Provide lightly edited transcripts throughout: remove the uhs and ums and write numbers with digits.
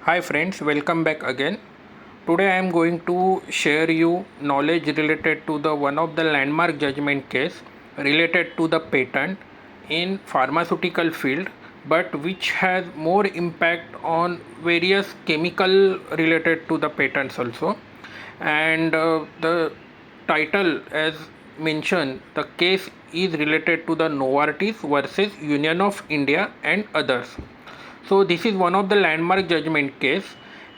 Hi friends, welcome back again. Today I am going to share you knowledge related to the one of the landmark judgment case related to the patent in pharmaceutical field, but which has more impact on various chemical related to the patents also. And the title as mentioned, the case is related to the Novartis versus Union of India and others. So this is one of the landmark judgment case,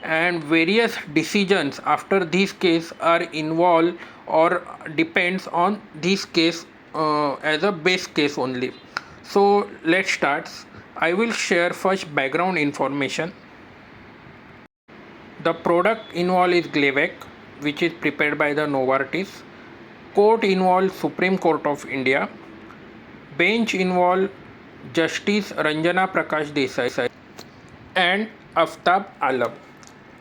and various decisions after this case are involved or depends on this case as a base case only. So let's start. I will share first background information. The product involved is Gleevec, which is prepared by the Novartis. Court involved Supreme Court of India. Bench involved Justice Ranjana Prakash Desai and Aftab Alam.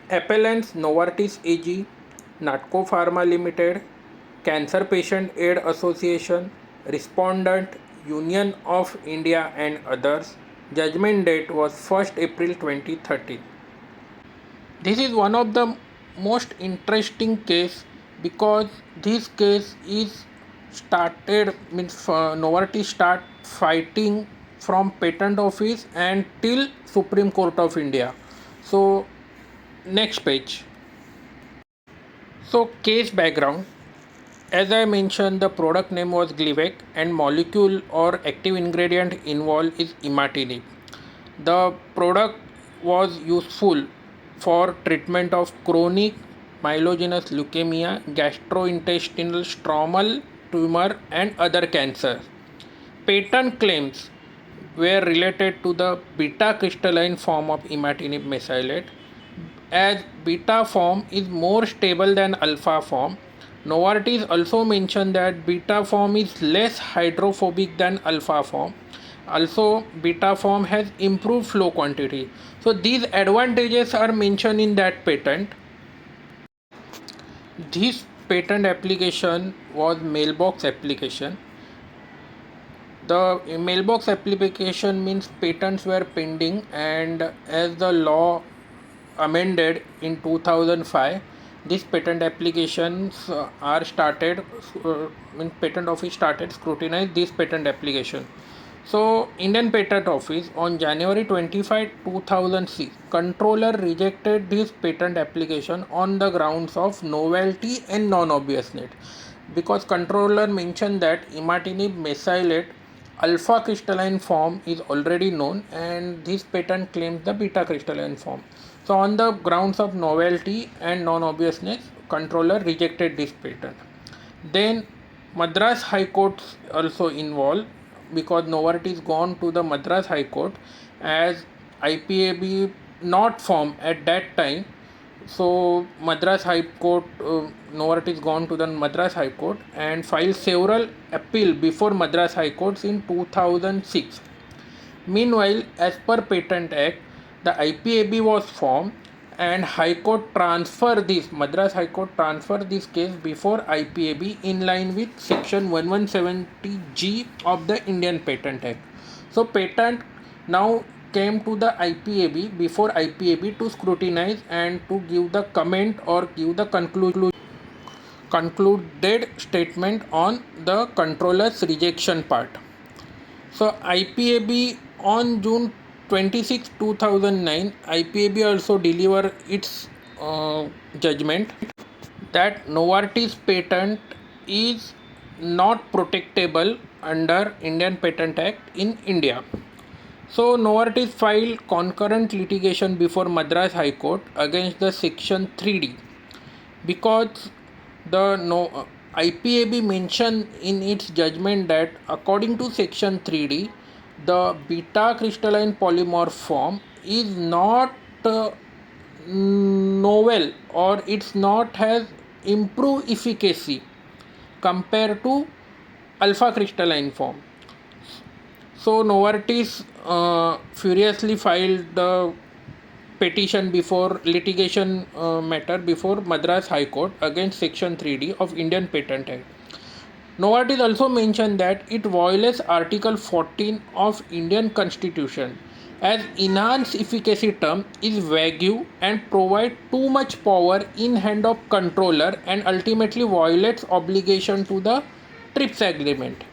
Appellants Novartis AG, Natco Pharma Limited, Cancer Patient Aid Association, Respondent Union of India and others. Judgment date was 1st April 2013. This is one of the most interesting case because this case is started means Novartis start fighting from patent office and till Supreme Court of India. So next page. So case background. As I mentioned, the product name was Gleevec and molecule or active ingredient involved is imatinib. The product was useful for treatment of chronic myelogenous leukemia, gastrointestinal stromal tumor and other cancers. Patent claims were related to the beta crystalline form of imatinib mesylate, as beta form is more stable than alpha form. Novartis also mentioned that beta form is less hydrophobic than alpha form. Also, beta form has improved flow quantity. So these advantages are mentioned in that patent. This patent application was mailbox application. The mailbox application means patents were pending, and as the law amended in 2005, these patent applications are started patent office started scrutinize this patent application. So Indian Patent Office on January 25, 2006, controller rejected this patent application on the grounds of novelty and non-obviousness, because controller mentioned that imatinib mesylate alpha crystalline form is already known and this patent claims the beta crystalline form. So on the grounds of novelty and non-obviousness, controller rejected this patent. Then Madras High Court also involved, because Novartis gone to the Madras High Court as IPAB not formed at that time. So Madras High Court, Novartis gone to the Madras High Court and filed several appeal before Madras High Courts in 2006. Meanwhile, as per Patent Act, the IPAB was formed and High Court Madras High Court transferred this case before IPAB in line with section 1170G of the Indian Patent Act. So patent now came to the IPAB before IPAB to scrutinize and to give the comment or give the concluded statement on the controller's rejection part. So IPAB on June 26, 2009, IPAB also delivered its judgment that Novartis patent is not protectable under Indian Patent Act in India. So Novartis filed concurrent litigation before Madras High Court against the section 3D, because the IPAB mentioned in its judgment that according to section 3D, the beta crystalline polymorph form is not novel, or it's not has improved efficacy compared to alpha crystalline form. So Novartis furiously filed the petition before litigation matter before Madras High Court against section 3D of Indian Patent Act. Novartis also mentioned that it violates Article 14 of Indian Constitution as enhanced efficacy term is vague and provide too much power in hand of controller and ultimately violates obligation to the TRIPS agreement.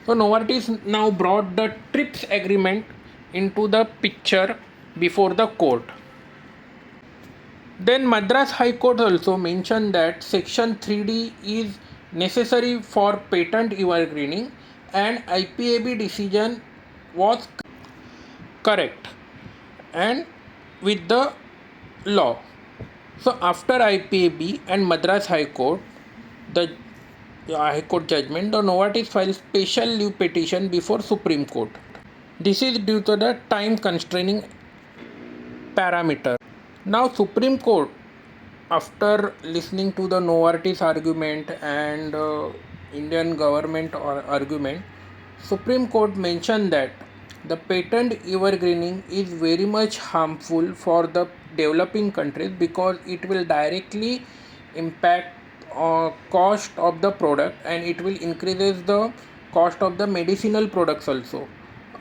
So Novartis now brought the TRIPS agreement into the picture before the court. Then Madras High Court also mentioned that Section 3D is necessary for patent evergreening and IPAB decision was correct and with the law. So after IPAB and Madras High Court, the High Court judgment, the Novartis filed special leave petition before Supreme Court. This is due to the time constraining parameter. Now Supreme Court, after listening to the Novartis argument and Indian government argument, Supreme Court mentioned that the patent evergreening is very much harmful for the developing countries because it will directly impact cost of the product and it will increases the cost of the medicinal products also.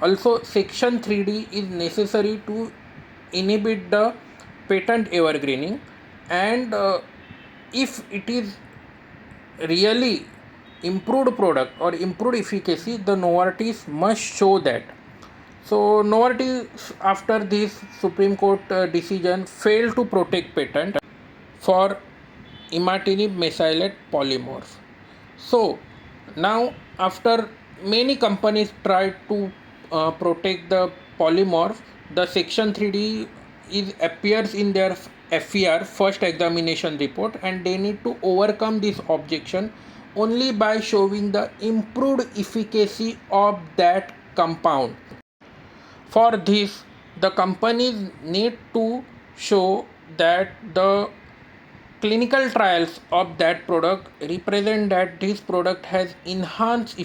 Also, Section 3D is necessary to inhibit the patent evergreening, and if it is really improved product or improved efficacy, the Novartis must show that. So Novartis after this Supreme Court decision failed to protect patent for imatinib mesylate polymorph. So now after many companies tried to protect the polymorph, the Section 3D is appears in their FER first examination report, and they need to overcome this objection only by showing the improved efficacy of that compound. For this, the companies need to show that the clinical trials of that product represent that this product has enhanced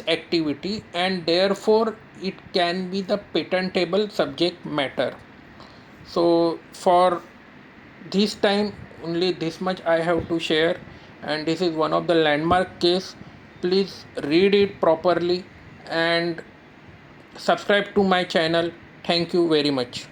activity, and therefore it can be the patentable subject matter. So for this time only this much I have to share, and this is one of the landmark case. Please read it properly and subscribe to my channel. Thank you very much.